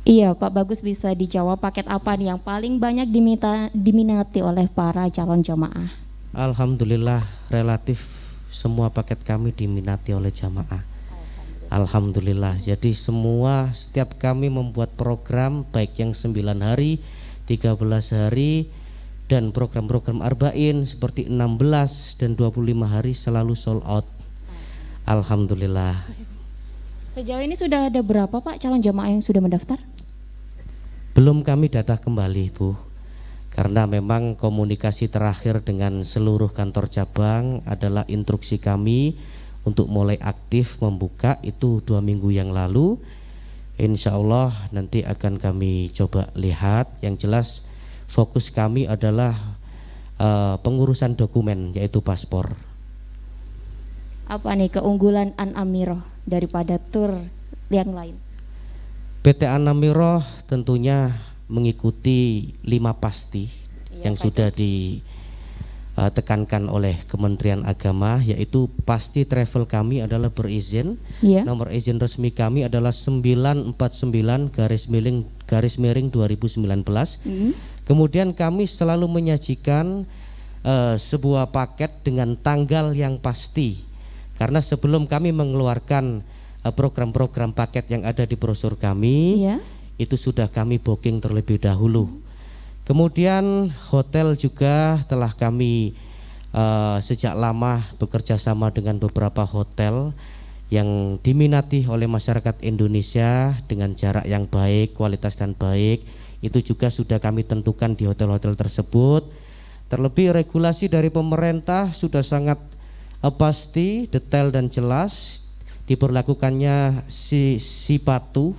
Iya, Pak Bagus, bisa dijawab paket apa nih yang paling banyak diminati oleh para calon jamaah? Alhamdulillah relatif semua paket kami diminati oleh jamaah. Alhamdulillah. Jadi setiap kami membuat program baik yang 9 hari, 13 hari dan program-program arba'in seperti 16 dan 25 hari selalu sold out. Alhamdulillah. Sejauh ini sudah ada berapa Pak calon jamaah yang sudah mendaftar? Belum kami data kembali Bu, karena memang komunikasi terakhir dengan seluruh kantor cabang adalah instruksi kami untuk mulai aktif membuka itu 2 minggu yang lalu. Insya Allah nanti akan kami coba lihat. Yang jelas fokus kami adalah pengurusan dokumen yaitu paspor. Apa nih keunggulan An Amirah daripada tur yang lain? PT An-Amirah tentunya mengikuti 5 pasti yang sudah ditekankan oleh Kementerian Agama, yaitu pasti travel kami adalah berizin. Nomor izin resmi kami adalah 949 2019. Kemudian kami selalu menyajikan sebuah paket dengan tanggal yang pasti, karena sebelum kami mengeluarkan program-program paket yang ada di brosur kami, itu sudah kami booking terlebih dahulu. Kemudian hotel juga telah kami sejak lama bekerja sama dengan beberapa hotel yang diminati oleh masyarakat Indonesia dengan jarak yang baik, kualitas dan baik. Itu juga sudah kami tentukan di hotel-hotel tersebut. Terlebih regulasi dari pemerintah sudah sangat pasti, detail dan jelas. Diberlakukannya si patuh,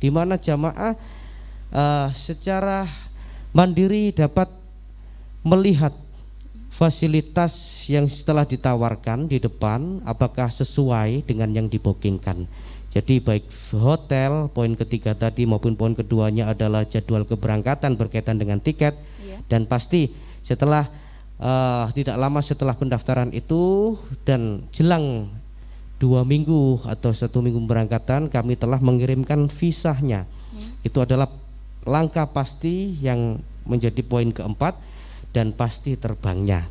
di mana jamaah secara mandiri dapat melihat fasilitas yang setelah ditawarkan di depan apakah sesuai dengan yang dibookingkan. Jadi baik hotel, poin ketiga tadi, maupun poin keduanya adalah jadwal keberangkatan berkaitan dengan tiket. Dan pasti setelah tidak lama setelah pendaftaran itu dan jelang 2 minggu atau 1 minggu berangkatan, kami telah mengirimkan visanya. Itu adalah langkah pasti yang menjadi poin keempat, dan pasti terbangnya.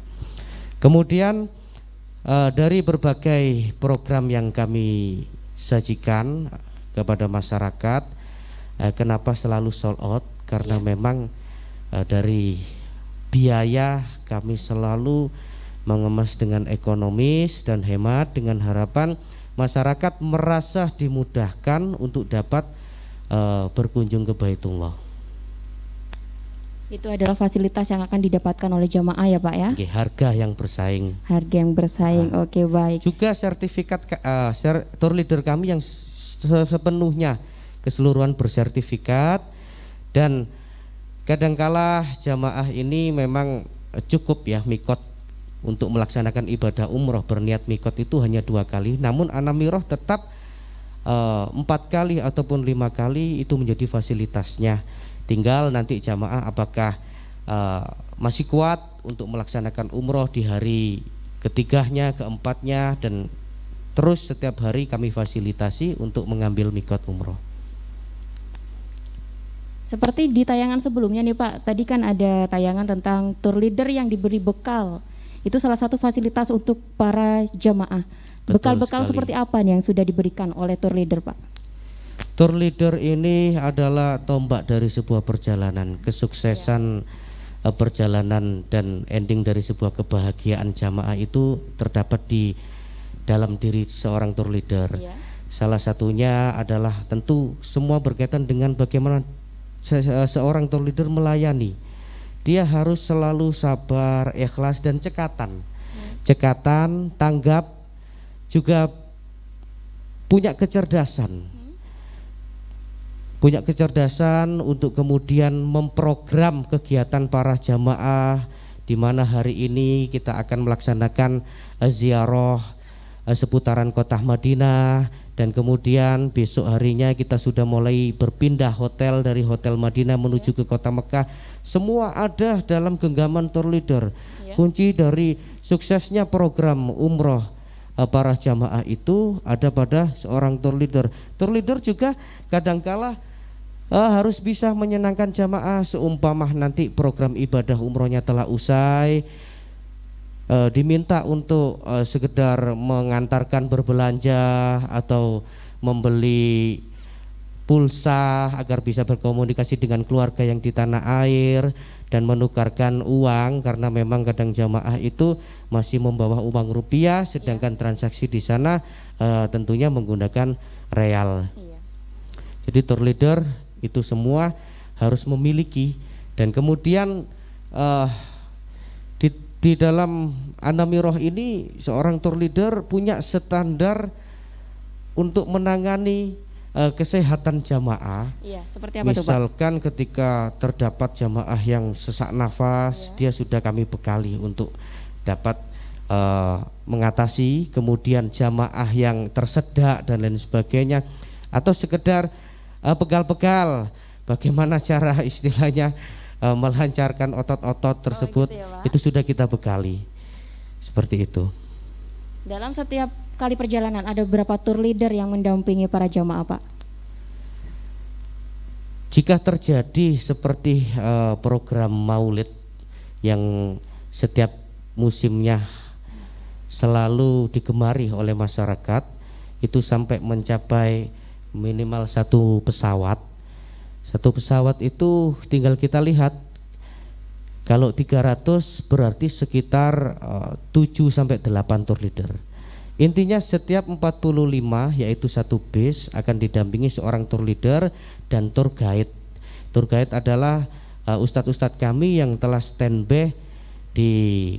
Kemudian dari berbagai program yang kami sajikan kepada masyarakat, kenapa selalu sold out? Karena memang dari biaya kami selalu mengemas dengan ekonomis dan hemat, dengan harapan masyarakat merasa dimudahkan untuk dapat berkunjung ke Baitullah. Itu adalah fasilitas yang akan didapatkan oleh jamaah ya Pak ya? Oke, harga yang bersaing. Harga yang bersaing, oke baik. Juga sertifikat tour leader kami yang sepenuhnya keseluruhan bersertifikat, dan kadangkala jamaah ini memang cukup ya mikot untuk melaksanakan ibadah umroh, berniat mikot itu hanya 2 kali, namun An-Amirah tetap 4 kali ataupun 5 kali itu menjadi fasilitasnya. Tinggal nanti jamaah apakah masih kuat untuk melaksanakan umroh di hari ketiganya, keempatnya, dan terus setiap hari kami fasilitasi untuk mengambil mikot umroh. Seperti di tayangan sebelumnya nih Pak, tadi kan ada tayangan tentang tour leader yang diberi bekal. Itu salah satu fasilitas untuk para jamaah. Bekal-bekal seperti apa nih yang sudah diberikan oleh tour leader Pak? Tour leader ini adalah tombak dari sebuah perjalanan, kesuksesan perjalanan dan ending dari sebuah kebahagiaan jamaah itu terdapat di dalam diri seorang tour leader. Salah satunya adalah tentu semua berkaitan dengan bagaimana seorang tour leader melayani. Dia harus selalu sabar, ikhlas, dan cekatan. Cekatan, tanggap, juga punya kecerdasan. Punya kecerdasan untuk kemudian memprogram kegiatan para jamaah, di mana hari ini kita akan melaksanakan ziarah seputaran kota Madinah, dan kemudian besok harinya kita sudah mulai berpindah hotel dari hotel Madinah menuju ke kota Mekah. Semua ada dalam genggaman tour leader. Kunci dari suksesnya program umroh para jamaah itu ada pada seorang tour leader. Tour leader juga kadangkala harus bisa menyenangkan jamaah. Seumpama nanti program ibadah umrohnya telah usai, diminta untuk sekedar mengantarkan berbelanja atau membeli pulsa agar bisa berkomunikasi dengan keluarga yang di tanah air dan menukarkan uang, karena memang kadang jamaah itu masih membawa uang rupiah, sedangkan transaksi di sana tentunya menggunakan real. Jadi tour leader itu semua harus memiliki, dan kemudian di dalam An-Namiroh ini seorang tour leader punya standar untuk menangani kesehatan jamaah. Iya, seperti apa misalkan tuh, Pak? Ketika terdapat jamaah yang sesak nafas, dia sudah kami bekali untuk dapat mengatasi. Kemudian jamaah yang tersedak dan lain sebagainya, atau sekedar pegal-pegal, bagaimana cara istilahnya melancarkan otot-otot tersebut, gitu ya, itu sudah kita bekali. Seperti itu. Dalam setiap kali perjalanan ada berapa tour leader yang mendampingi para jamaah, Pak? Jika terjadi seperti program Maulid yang setiap musimnya selalu digemari oleh masyarakat, itu sampai mencapai minimal satu pesawat. Satu pesawat itu tinggal kita lihat, kalau 300 berarti sekitar 7 sampai 8 tour leader. Intinya setiap 45 yaitu satu bis akan didampingi seorang tour leader dan tour guide. Tour guide adalah ustadz-ustadz kami yang telah standby di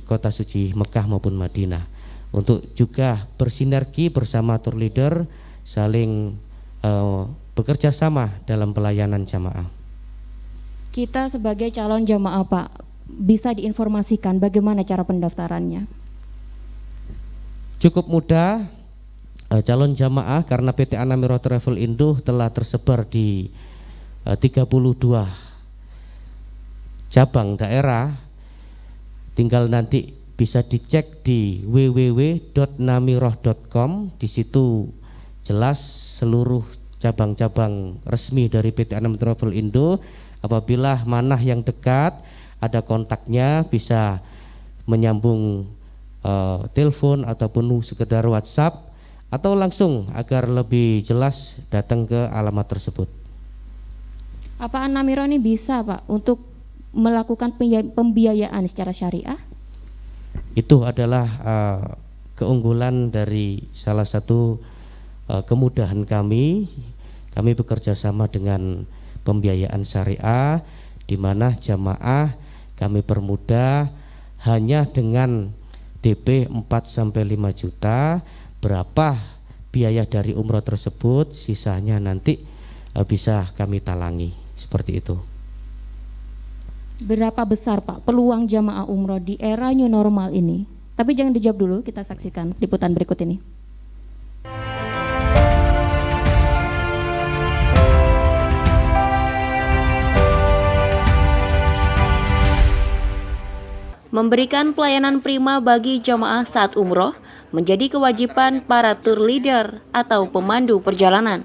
kota suci Mekah maupun Madinah, untuk juga bersinergi bersama tour leader, saling bekerja sama dalam pelayanan jamaah. Kita sebagai calon jamaah, Pak, bisa diinformasikan bagaimana cara pendaftarannya? Cukup mudah, calon jamaah karena PT An-Namiroh Travel Indo telah tersebar di 32 cabang daerah. Tinggal nanti bisa dicek di www.namiroh.com. Di situ jelas seluruh cabang-cabang resmi dari PT An-Namiroh Travel Indo. Apabila mana yang dekat, ada kontaknya, bisa menyambung telepon ataupun sekedar WhatsApp, atau langsung agar lebih jelas datang ke alamat tersebut. Apa An-Namiroh ini bisa, Pak, untuk melakukan pembiayaan secara syariah? Itu adalah keunggulan dari salah satu kemudahan kami. Kami bekerja sama dengan pembiayaan syariah, di mana jamaah kami permudah hanya dengan DP 4-5 juta. Berapa biaya dari umroh tersebut, sisanya nanti bisa kami talangi. Seperti itu. Berapa besar, Pak, peluang jamaah umroh di era new normal ini? Tapi jangan dijawab dulu, kita saksikan liputan berikut ini. Memberikan pelayanan prima bagi jamaah saat umroh menjadi kewajiban para tour leader atau pemandu perjalanan.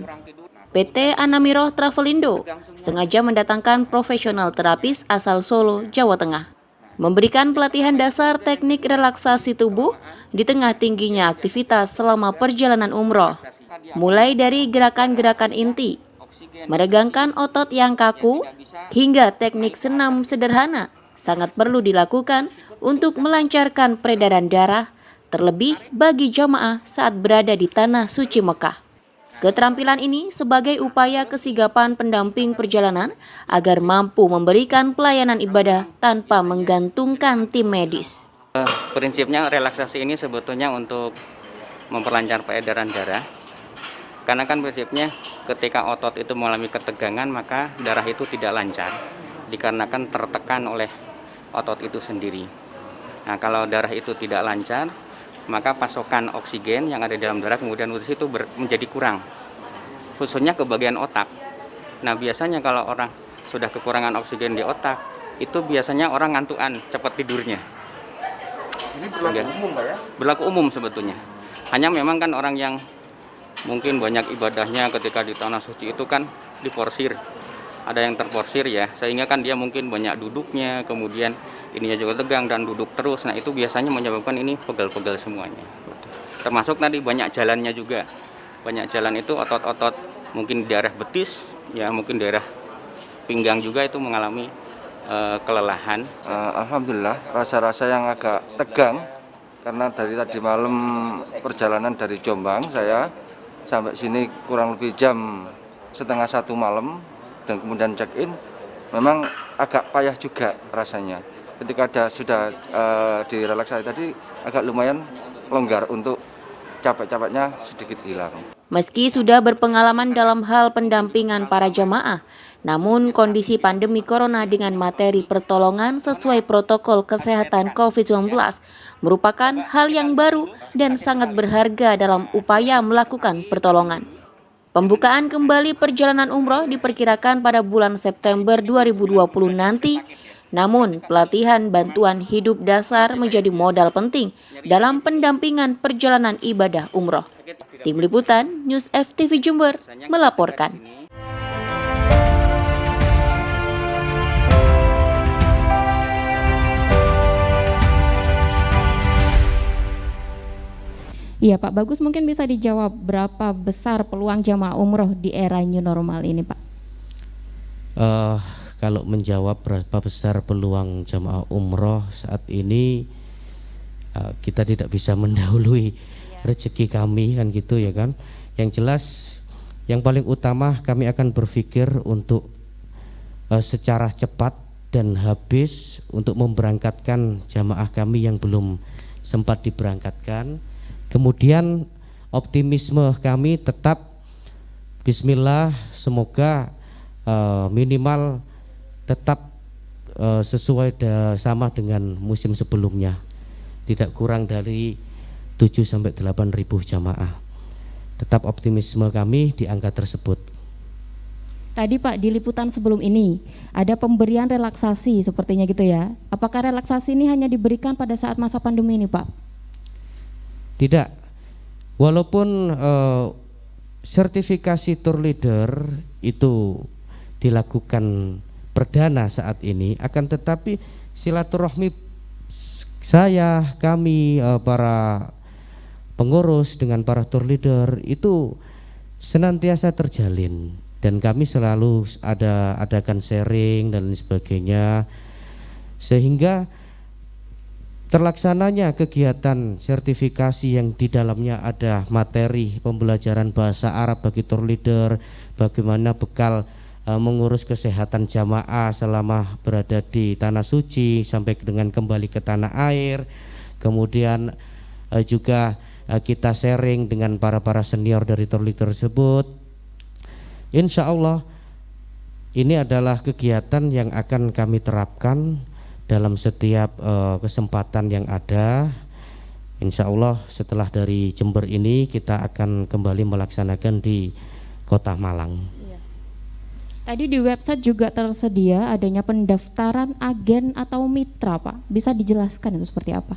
PT An-Namiroh Travel Indo sengaja mendatangkan profesional terapis asal Solo, Jawa Tengah, memberikan pelatihan dasar teknik relaksasi tubuh di tengah tingginya aktivitas selama perjalanan umroh, mulai dari gerakan-gerakan inti, meregangkan otot yang kaku, hingga teknik senam sederhana sangat perlu dilakukan untuk melancarkan peredaran darah, terlebih bagi jamaah saat berada di tanah suci Mekah. Keterampilan ini sebagai upaya kesigapan pendamping perjalanan agar mampu memberikan pelayanan ibadah tanpa menggantungkan tim medis. Prinsipnya relaksasi ini sebetulnya untuk memperlancar peredaran darah. Karena kan prinsipnya ketika otot itu mengalami ketegangan, maka darah itu tidak lancar, dikarenakan tertekan oleh otot itu sendiri. Nah, kalau darah itu tidak lancar, maka pasokan oksigen yang ada di dalam darah kemudian itu menjadi kurang, khususnya ke bagian otak. Nah, biasanya kalau orang sudah kekurangan oksigen di otak, itu biasanya orang ngantukan, cepat tidurnya. Ini berlaku umum, Pak, ya? Berlaku umum sebetulnya. Hanya memang kan orang yang mungkin banyak ibadahnya ketika di tanah suci itu kan diporsir. ada yang terporsir ya, sehingga kan dia mungkin banyak duduknya, kemudian ininya juga tegang dan duduk terus. Nah itu biasanya menyebabkan ini pegel-pegel semuanya. Termasuk tadi banyak jalannya juga. Banyak jalan itu otot-otot mungkin daerah betis, ya mungkin daerah pinggang juga itu mengalami kelelahan. Alhamdulillah rasa-rasa yang agak tegang karena dari tadi malam perjalanan dari Jombang saya sampai sini kurang lebih jam setengah 1 malam dan kemudian check-in, memang agak payah juga rasanya. Ketika sudah direlaksasi tadi agak lumayan longgar, untuk capek-capeknya sedikit hilang. Meski sudah berpengalaman dalam hal pendampingan para jamaah, namun kondisi pandemi corona dengan materi pertolongan sesuai protokol kesehatan COVID-19 merupakan hal yang baru dan sangat berharga dalam upaya melakukan pertolongan. Pembukaan kembali perjalanan umroh diperkirakan pada bulan September 2020 nanti. Namun, pelatihan bantuan hidup dasar menjadi modal penting dalam pendampingan perjalanan ibadah umroh. Tim Liputan, News FTV Jember melaporkan. Iya Pak, bagus, mungkin bisa dijawab berapa besar peluang jamaah umroh di era new normal ini Pak? Kalau menjawab berapa besar peluang jamaah umroh saat ini, kita tidak bisa mendahului rezeki kami kan gitu ya kan. Yang jelas yang paling utama kami akan berpikir untuk secara cepat dan habis untuk memberangkatkan jamaah kami yang belum sempat diberangkatkan. Kemudian optimisme kami tetap bismillah, semoga minimal tetap sesuai sama dengan musim sebelumnya, tidak kurang dari 7-8 ribu jamaah. Tetap optimisme kami di angka tersebut. Tadi Pak, di liputan sebelum ini ada pemberian relaksasi sepertinya gitu ya. Apakah relaksasi ini hanya diberikan pada saat masa pandemi ini Pak? Tidak, walaupun sertifikasi tour leader itu dilakukan perdana saat ini, akan tetapi silaturahmi kami para pengurus dengan para tour leader itu senantiasa terjalin, dan kami selalu adakan sharing dan lain sebagainya, sehingga terlaksananya kegiatan sertifikasi yang di dalamnya ada materi pembelajaran bahasa Arab bagi tour leader, bagaimana bekal mengurus kesehatan jamaah selama berada di tanah suci sampai dengan kembali ke tanah air. Kemudian juga kita sharing dengan para senior dari tour leader tersebut. Insya Allah ini adalah kegiatan yang akan kami terapkan dalam setiap kesempatan yang ada. Insya Allah setelah dari Jember ini kita akan kembali melaksanakan di Kota Malang. Tadi di website juga tersedia adanya pendaftaran agen atau mitra Pak. Bisa dijelaskan itu seperti apa?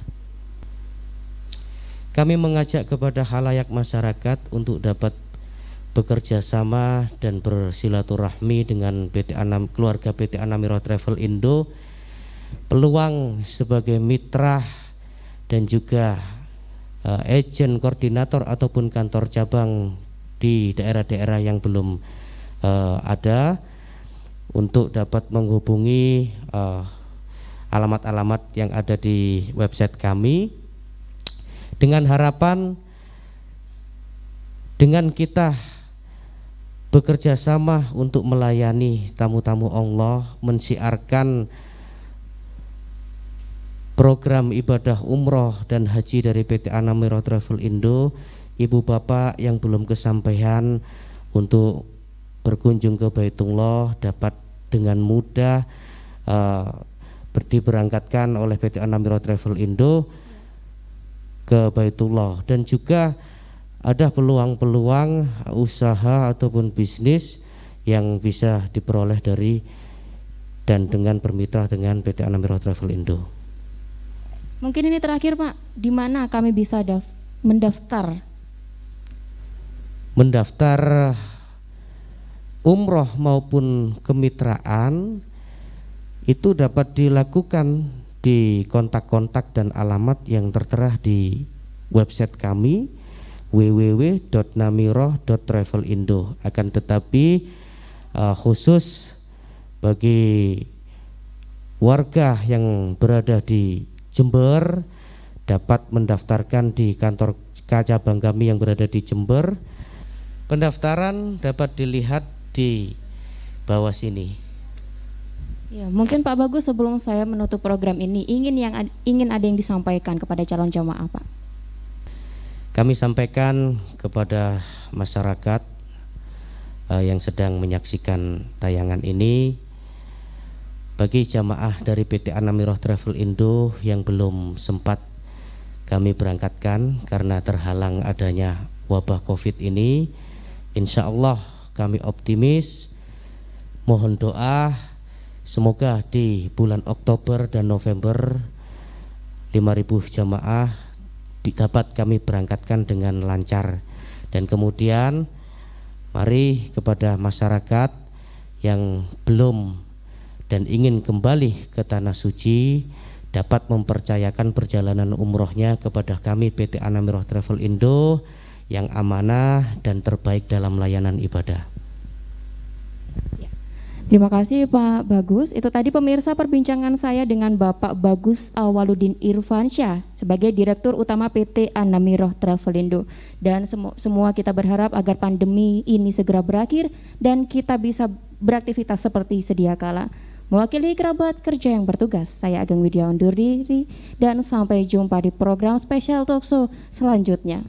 Kami mengajak kepada khalayak masyarakat untuk dapat bekerja sama dan bersilaturahmi dengan keluarga PT Anamiro Travel Indo. Peluang sebagai mitra dan juga agen koordinator ataupun kantor cabang di daerah-daerah yang belum ada, untuk dapat menghubungi alamat-alamat yang ada di website kami, dengan harapan dengan kita bekerja sama untuk melayani tamu-tamu Allah, mensiarkan program ibadah umroh dan haji dari PT Anamiro Travel Indo. Ibu bapak yang belum kesampaian untuk berkunjung ke Baitullah dapat dengan mudah diberangkatkan oleh PT Anamiro Travel Indo ke Baitullah. Dan juga ada peluang-peluang usaha ataupun bisnis yang bisa diperoleh dari dan dengan bermitra dengan PT Anamiro Travel Indo. Mungkin ini terakhir Pak, di mana kami bisa mendaftar? Mendaftar umroh maupun kemitraan itu dapat dilakukan di kontak-kontak dan alamat yang tertera di website kami www.namiroh.travelindo. Akan tetapi khusus bagi warga yang berada di Jember dapat mendaftarkan di kantor cabang kami yang berada di Jember. Pendaftaran dapat dilihat di bawah sini. Ya, mungkin Pak Bagus sebelum saya menutup program ini ingin ada yang disampaikan kepada calon jamaah, Pak. Kami sampaikan kepada masyarakat yang sedang menyaksikan tayangan ini, bagi jamaah dari PT Anamiroh Travel Indo yang belum sempat kami berangkatkan karena terhalang adanya wabah COVID ini, insya Allah kami optimis, mohon doa semoga di bulan Oktober dan November 5.000 jamaah dapat kami berangkatkan dengan lancar. Dan kemudian mari kepada masyarakat yang belum dan ingin kembali ke Tanah Suci dapat mempercayakan perjalanan umrohnya kepada kami PT Anamiroh Travel Indo yang amanah dan terbaik dalam layanan ibadah. Terima kasih Pak Bagus. Itu tadi pemirsa perbincangan saya dengan Bapak Bagus Awaludin Irfansyah sebagai Direktur Utama PT Anamiroh Travelindo. Dan semua kita berharap agar pandemi ini segera berakhir dan kita bisa beraktivitas seperti sedia kala. Mewakili kerabat kerja yang bertugas, saya Ageng Widya undur diri dan sampai jumpa di program spesial Talkshow selanjutnya.